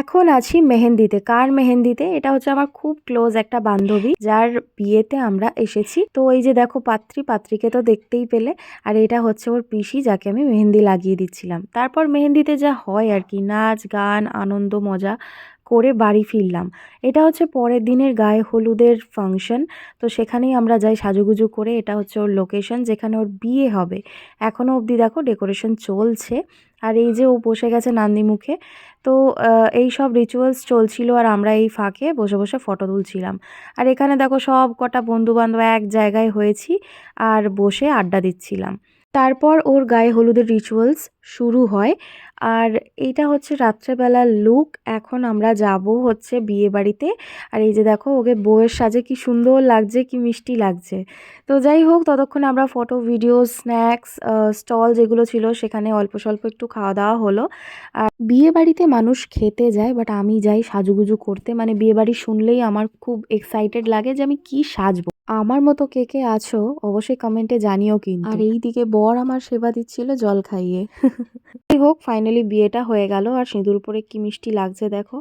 এখন আছি মেহেন্দিতে। কার মেহেন্দিতে? এটা হচ্ছে আমার খুব ক্লোজ একটা বান্ধবী, যার বিয়েতে আমরা এসেছি। তো এই যে দেখো পাত্রীকে তো দেখতেই পেলে। আর এটা হচ্ছে ওর পিসি, যাকে আমি মেহেন্দি লাগিয়ে দিচ্ছিলাম। তারপর মেহেন্দিতে যা হয় আর কি, নাচ গান আনন্দ মজা করে বাড়ি ফিরলাম। এটা হচ্ছে পরের দিনের গায়ে হলুদের ফাংশন। তো সেখানেই আমরা যাই সাজুগুজু করে। এটা হচ্ছে ওর লোকেশন, যেখানে ওর বিয়ে হবে। এখনো অবধি দেখো ডেকোরেশন চলছে। আর এই যে ও বসে গেছে নান্দি মুখে। তো এই সব রিচুয়ালস চলছিল, আর আমরা এই ফাঁকে বসে বসে ফটো তুলছিলাম। আর এখানে দেখো সব কটা বন্ধুবান্ধব এক জায়গায় হয়েছি আর বসে আড্ডা দিচ্ছিলাম। তারপর ওর গায়ে হলুদের রিচুয়ালস শুরু হয়। আর এইটা হচ্ছে রাত্রেবেলার লুক। এখন আমরা যাব হচ্ছে বিয়ে বাড়িতে। আর এই যে দেখো ওকে বউয়ের সাজে কি সুন্দর লাগছে, কি মিষ্টি লাগছে। তো যাই হোক, ততক্ষণে আমরা ফটো ভিডিও স্ন্যাক্স স্টল যেগুলো ছিল সেখানে অল্প স্বল্প একটু খাওয়া দাওয়া হলো। আর বিয়ে বাড়িতে মানুষ খেতে যায়, বাট আমি যাই সাজুগুজু করতে। মানে বিয়ে বাড়ি শুনলেই আমার খুব এক্সাইটেড লাগে যে আমি কি সাজবো। আমার মতো কে কে আছো অবশ্যই কমেন্টে জানিও কিন্তু। আর এইদিকে বর আমার সেবা দিচ্ছিল জল খাইয়ে। যাই হোক, ফাইনালি বিয়েটা হয়ে গেল। আর সিঁদুর পরে কি মিষ্টি লাগছে দেখো।